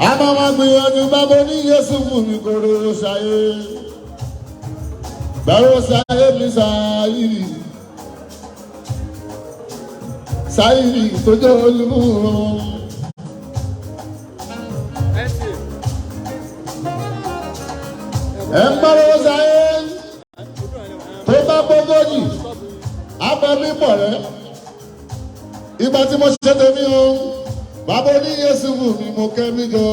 àmọ́ wọn gbìyànjú bàbá ní Yésù fún mi kò rò ṣayé bẹ̀rù ṣayé mi ṣáyìrì ṣáyìrì tó jẹ́ olúmúrun. ẹ ń gbọ́dọ̀ ṣayé tó bá gbógójì abẹ́ mi pọ̀ rẹ́ ìgbà tí mo ṣe tèmi o bàbá ní Yésù fún mi mo kẹ́ mi jọ.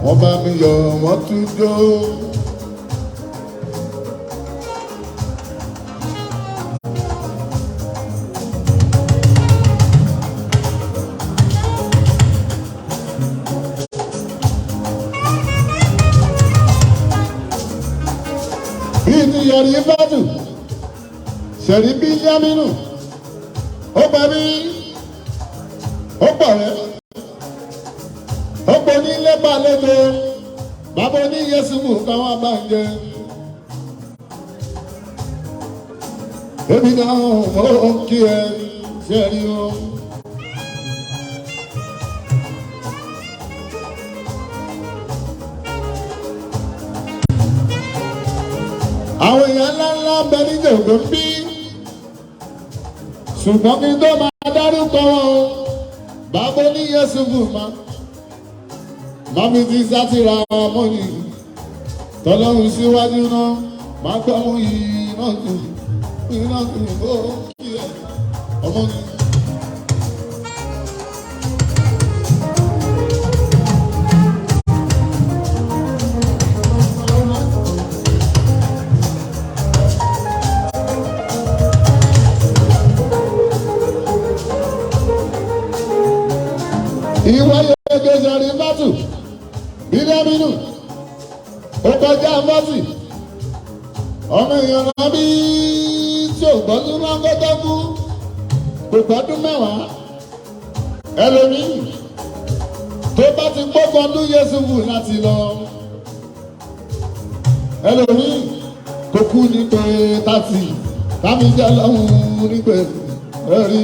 Wọ́n bá mi yọ̀ wọ́n tún jó. Bí ti yọrí bàtù ṣẹ̀rí bí Yámínú ó pa mí ó pọ̀ rẹ́. Ọ̀pọ̀ nílé balẹ̀jọ, bàbá ní Yésù mú káwọn bá ń jẹ. Èmi náà mọ̀ kí ẹ ṣe rí o. Àwọn èèyàn ńláńlá bẹ ní Jòkó ń bí. Ṣùgbọ́n kí n tó máa dárúkọ wọn, bàbá ní Yésù mú máa. Mami ti sátìrà mọ́ni tọ́lọ́run síwájú náà máa gbọ́ mú iná tù ó kí ẹ ọmọ ni. Ìwáyé gẹ̀ẹ́sì bátù. Bídẹ́mínú ó kọjá mọ́tì ọmọ èèyàn náà bí tí ò gbọ́dún máa ń kọ́tọ́ kú kò gbọ́dún mẹ́wàá ẹlòmíì tó bá ti gbọ́kàndún Yésù wù láti lọ ẹlòmíì tó kú ní pé tàtì tàbí jẹ́ lọ́hùn ní pé ẹ̀rí.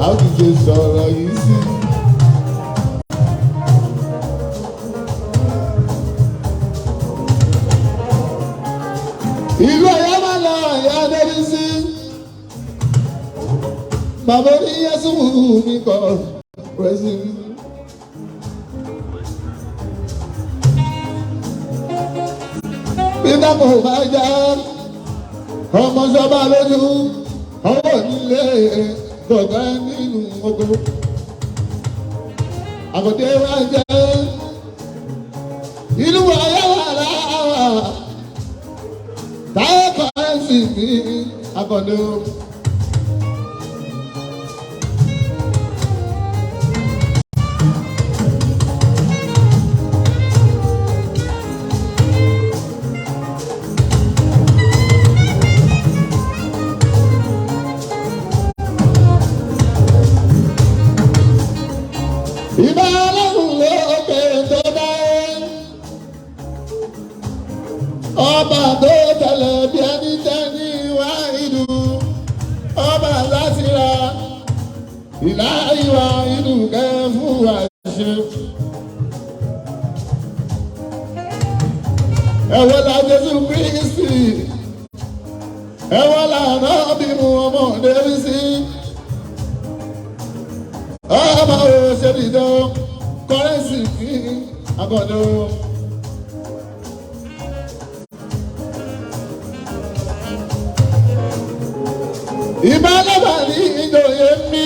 How did you sọ̀rọ̀ yìí sí? Ìlú Ọ̀yọ́ máa lọ Ọ̀yọ́ adébí sí. Bàbá ní Yésù mi kọ̀ pẹ̀sì. Bíbá kò bá já ọmọ sọ́ba lójú ọwọ́ nílé. Gbọ̀gbá nínú ogo, àgọ́dé wa jẹ́ ìlú Ọ̀yọ́ wà láwà, táyé kọ́rẹ́nsì ní àgọ́dé o. Ìbá Ọlọ́run lókè tó dá ọba tó tẹ̀lé bí ẹni tẹ́ni wá ìlú ọba láti ra ìlà ìwà ìlú kẹ́ fún àṣẹ. Ẹ̀wọ̀n la Jésù Kristi ẹ̀wọ̀n la náà bí mu ọmọdé rí sí. Ọba wo ṣe dìde kọ́rẹ́nsì ní àgọ́dọ̀. Ìbá lọ́ba ní ìjòyè mi.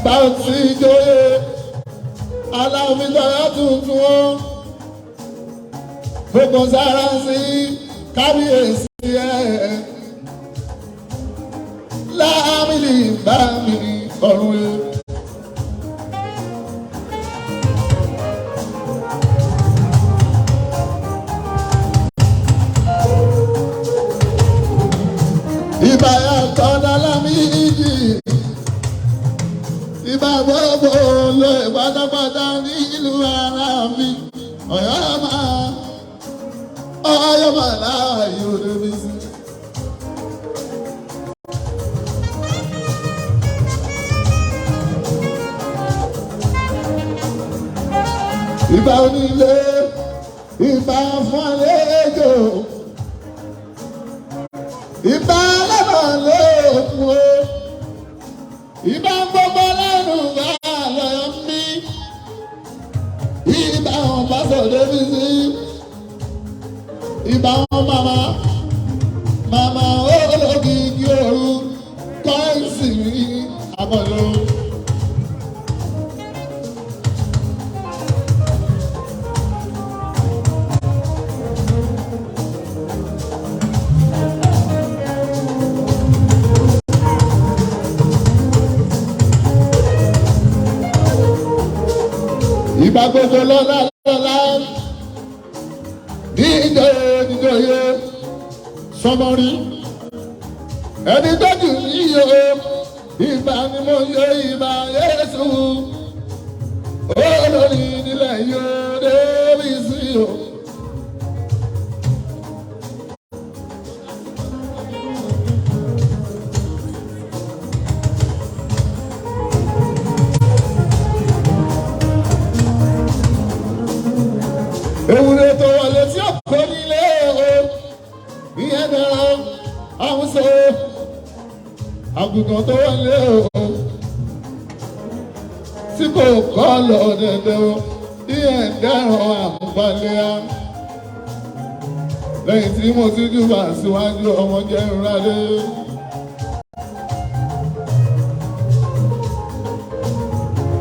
Báwọ̀tí ìjòyè aláwọ̀ ìjọba tuntun ó. Gbogbo sára sí kábíyèsí ẹ̀. Láàmìlì bá mi ọ̀run ẹ̀. Ìbáyà tọ́lá lámìjì, ìbá gbogbo lọ pátápátá ní ìlú ara mi, Ọ̀yọ́ máa ayọ̀mọ̀lá yóò débi sí. Ìbà onílé ìbà fún àlejò ìbà lẹ́mọ̀lé òkun o ìbà gbogbo lẹ́nu bá lọ́yọ̀ mí ìbà wọn bá sọ débi sí ìbà wọn màmá olókìkí ooru kọ́ńsì àbọ̀lọ́. Ìbà gbogbo lọ́la lọ́la níjòyè sọmọrí ẹni tó jù níyò ìbà ni mo yẹ ìbà Yésù olórí nílẹ̀ yóò débi sí o. Ewúrẹ́ tó wọlé tí ó kó nílé o, ìyẹn dára àwọn sọ, àgùntàn tó wọlé o, tí kò kọ́ lọ dẹ̀dẹ̀ o, ìyẹn dára àmúbalẹ̀ á. Lẹ́yìn tí mo ti júbà síwájú ọmọ jẹ́ ìrọ̀lẹ́.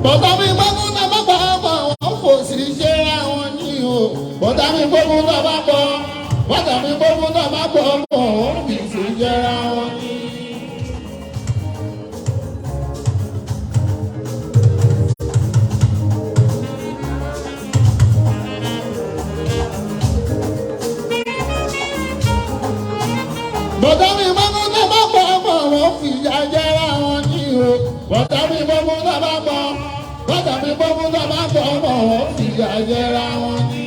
Bàbá mi gbọ́dọ̀ náà bá pa àwọn kò sì ṣe ra wọn ní o. Bàbá mi gbọ́dọ̀ náà bá pọ̀. Bàbá mi gbọ́dọ̀ náà bá pọ̀ mọ́ òun kì í sì ṣe ra wọn ní. Bàbá mi gbọ́dọ̀ náà bá pọ̀ mọ́ òun kì í ṣe ra wọn ní o. Bàbá mi gbọ́dọ̀ náà bá pọ̀. Bàtà mi bọ́ fún bàbá bọ̀ ọmọ wọn fìyà jẹra wọn ní.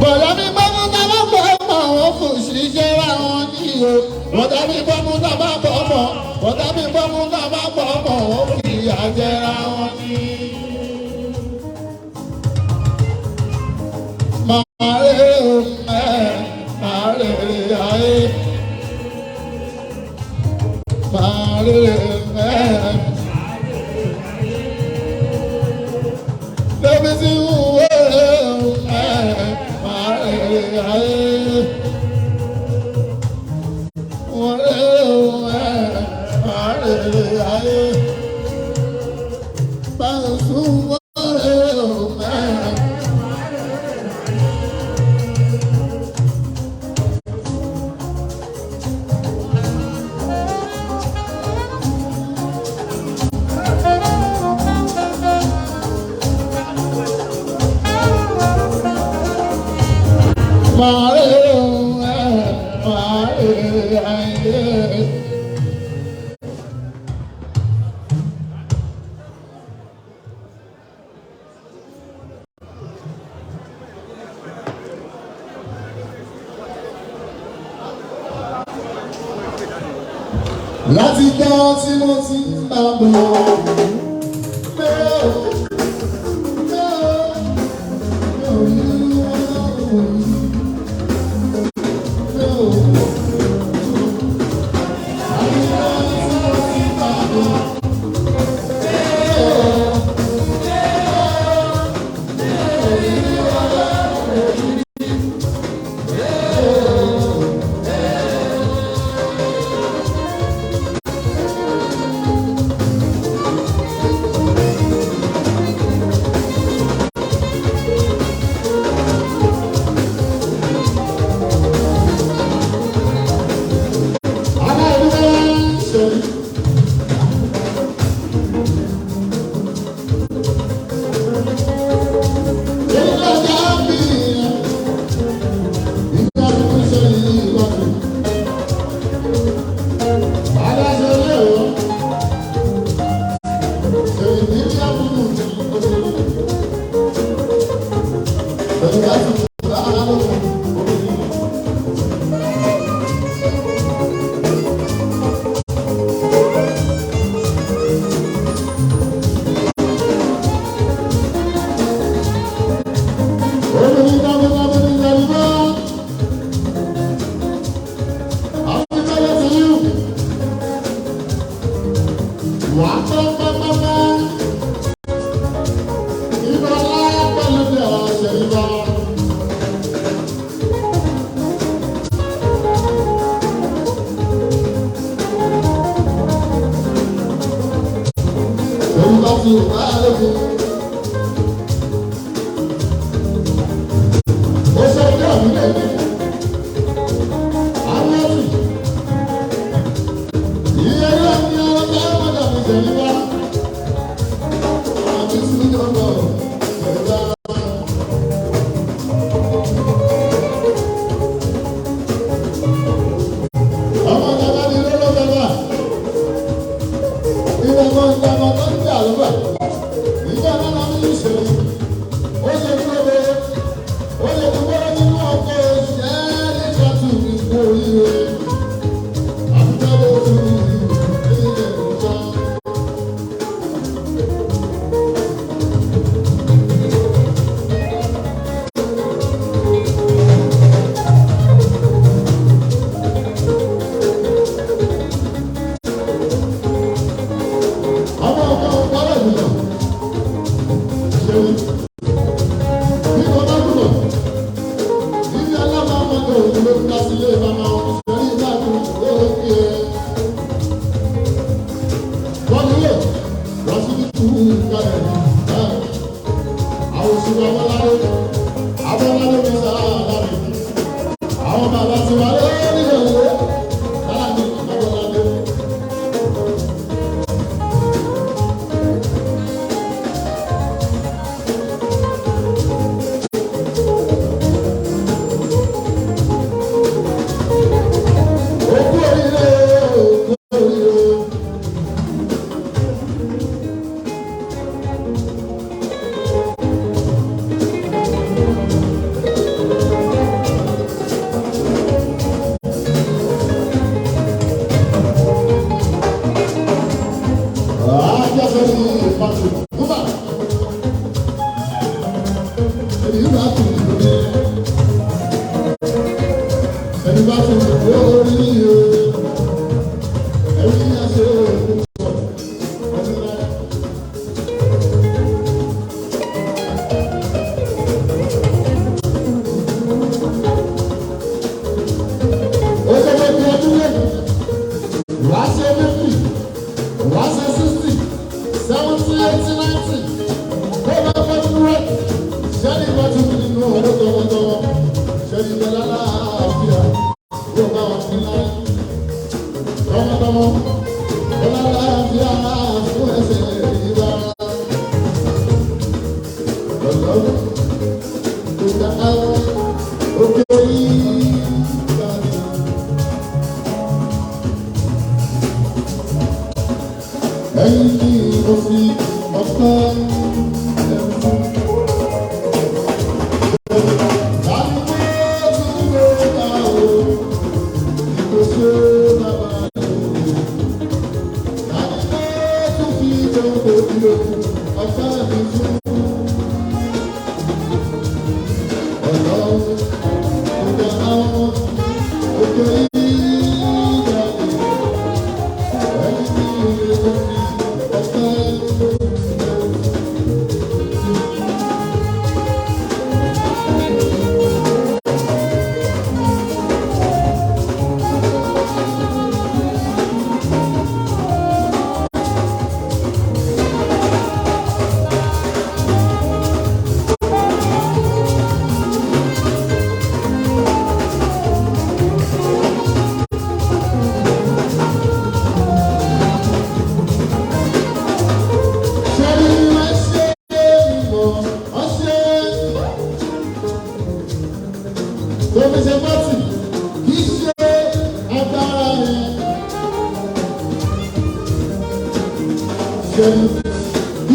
Bọ̀dá mi bọ́ fún bàbá bọ̀ ọmọ wọn fòṣì jẹra wọn ní o. Bọ̀dá mi bọ́ fún bàbá bọ̀ ọmọ. Bọ̀dá mi bọ́ fún bàbá bọ̀ ọmọ wọn fìyà jẹra wọn ní. Màrè o màrè ayé màrè lóbi tí wúwo màrè ayé màrè ayé báwo láti jọ́ tí mo ti ń bá bọ̀.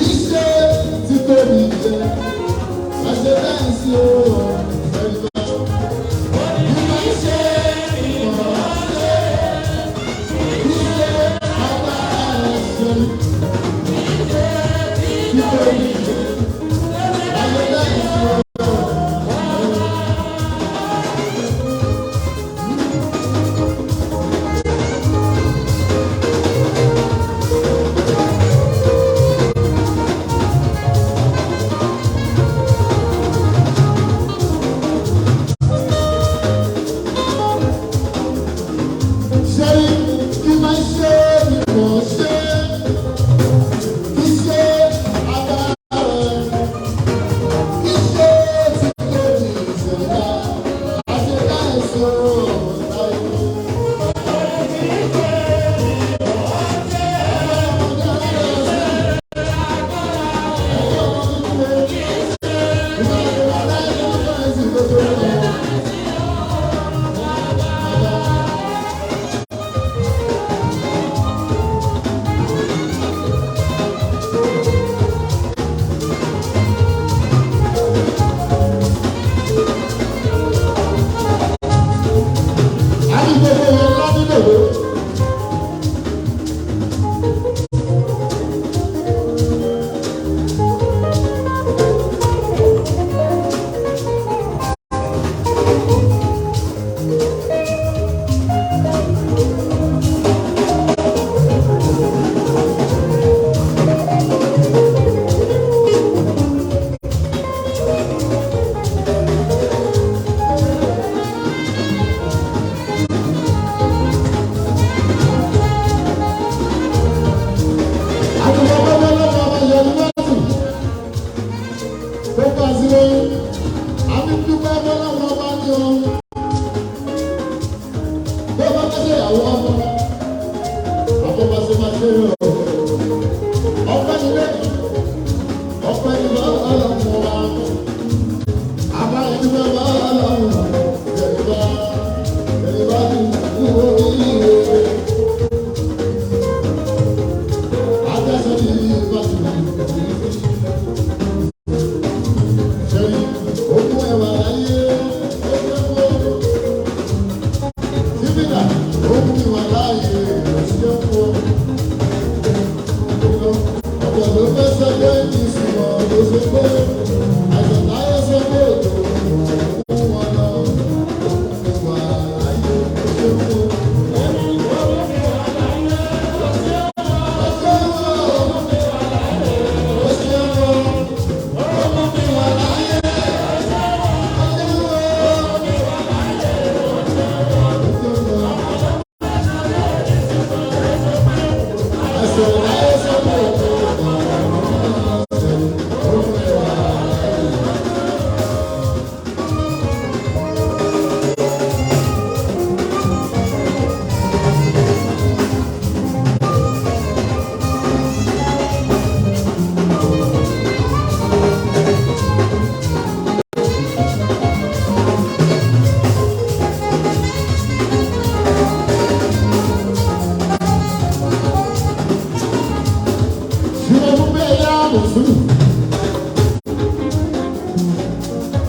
Iṣẹ́ ti tóbi jẹ́, àṣẹ bẹ́ẹ̀ sí o.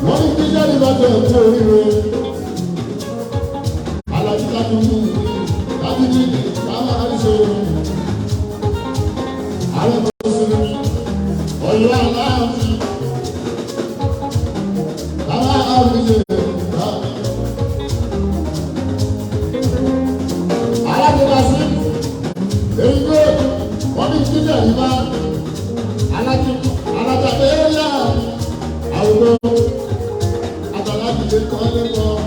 wọ́n ní kí jáde bá tẹ̀ kú oríire. Alájí láti mú láti ní káwọn àríṣe. Ààrẹ Mùsùlùmí Ọ̀yọ́ Aláàfin káwọn àríṣe. Alájọba sí èyí pé wọ́n ní kí jáde bá alájà bẹ́ẹ̀ yá àwòrán àtàlájì lè kọ́ lẹ́kọ̀ọ́.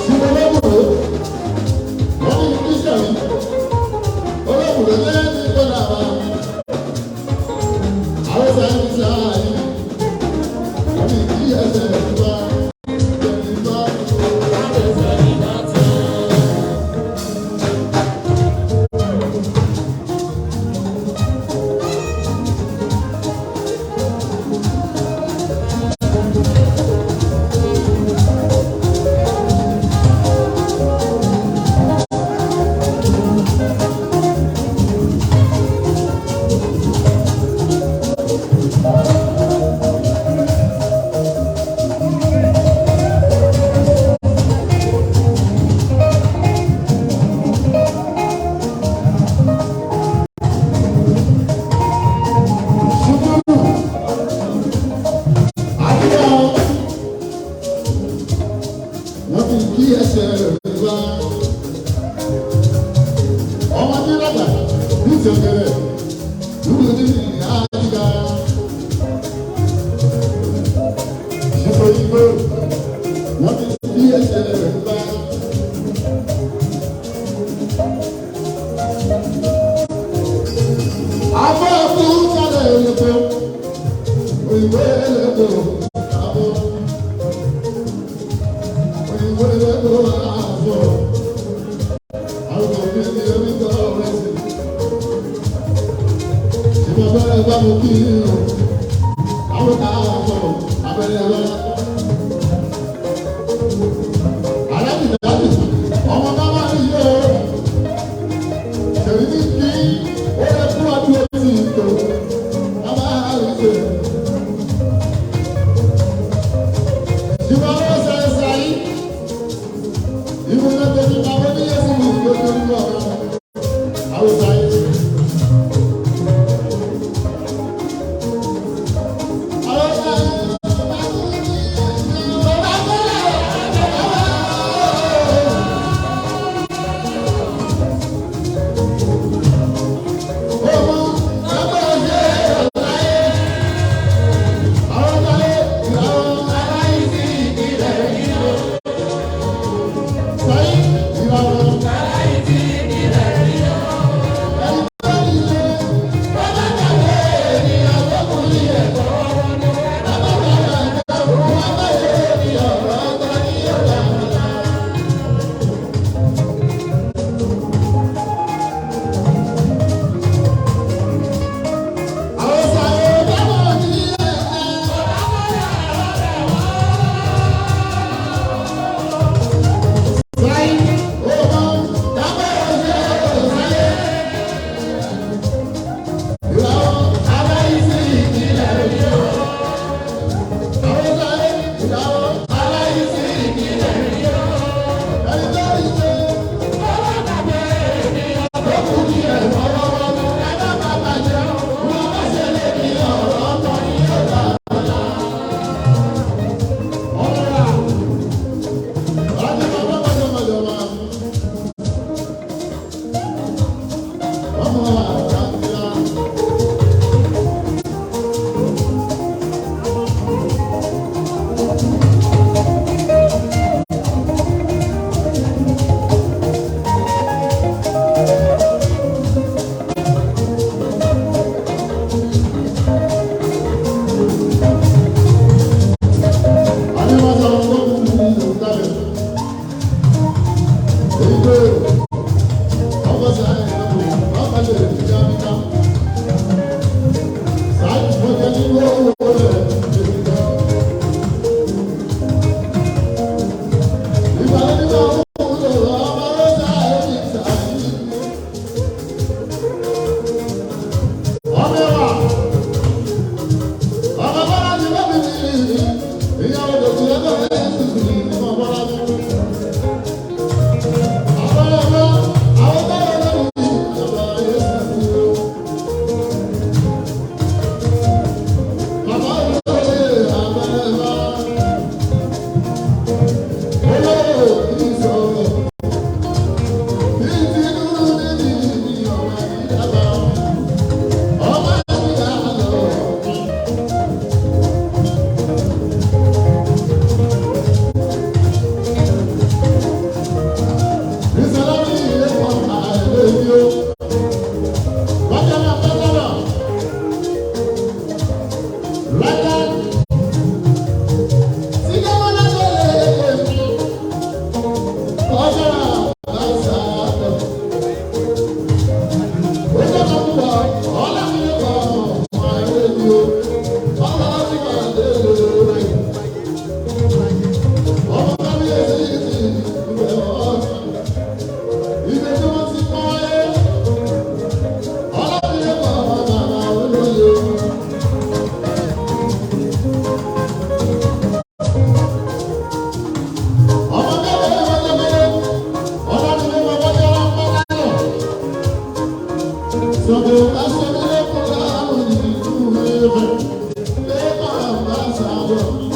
Ṣùgbọ́n olóbùrò wọ́n ní kíṣẹ́ mi olóbùrò lẹ́yìn ìgbọ́dọ̀ àwọn àwọn sáyẹn ti sáyẹn wọ́n ní kí ẹsẹ̀ ìgbà ìgbà. Thank you. Thank you.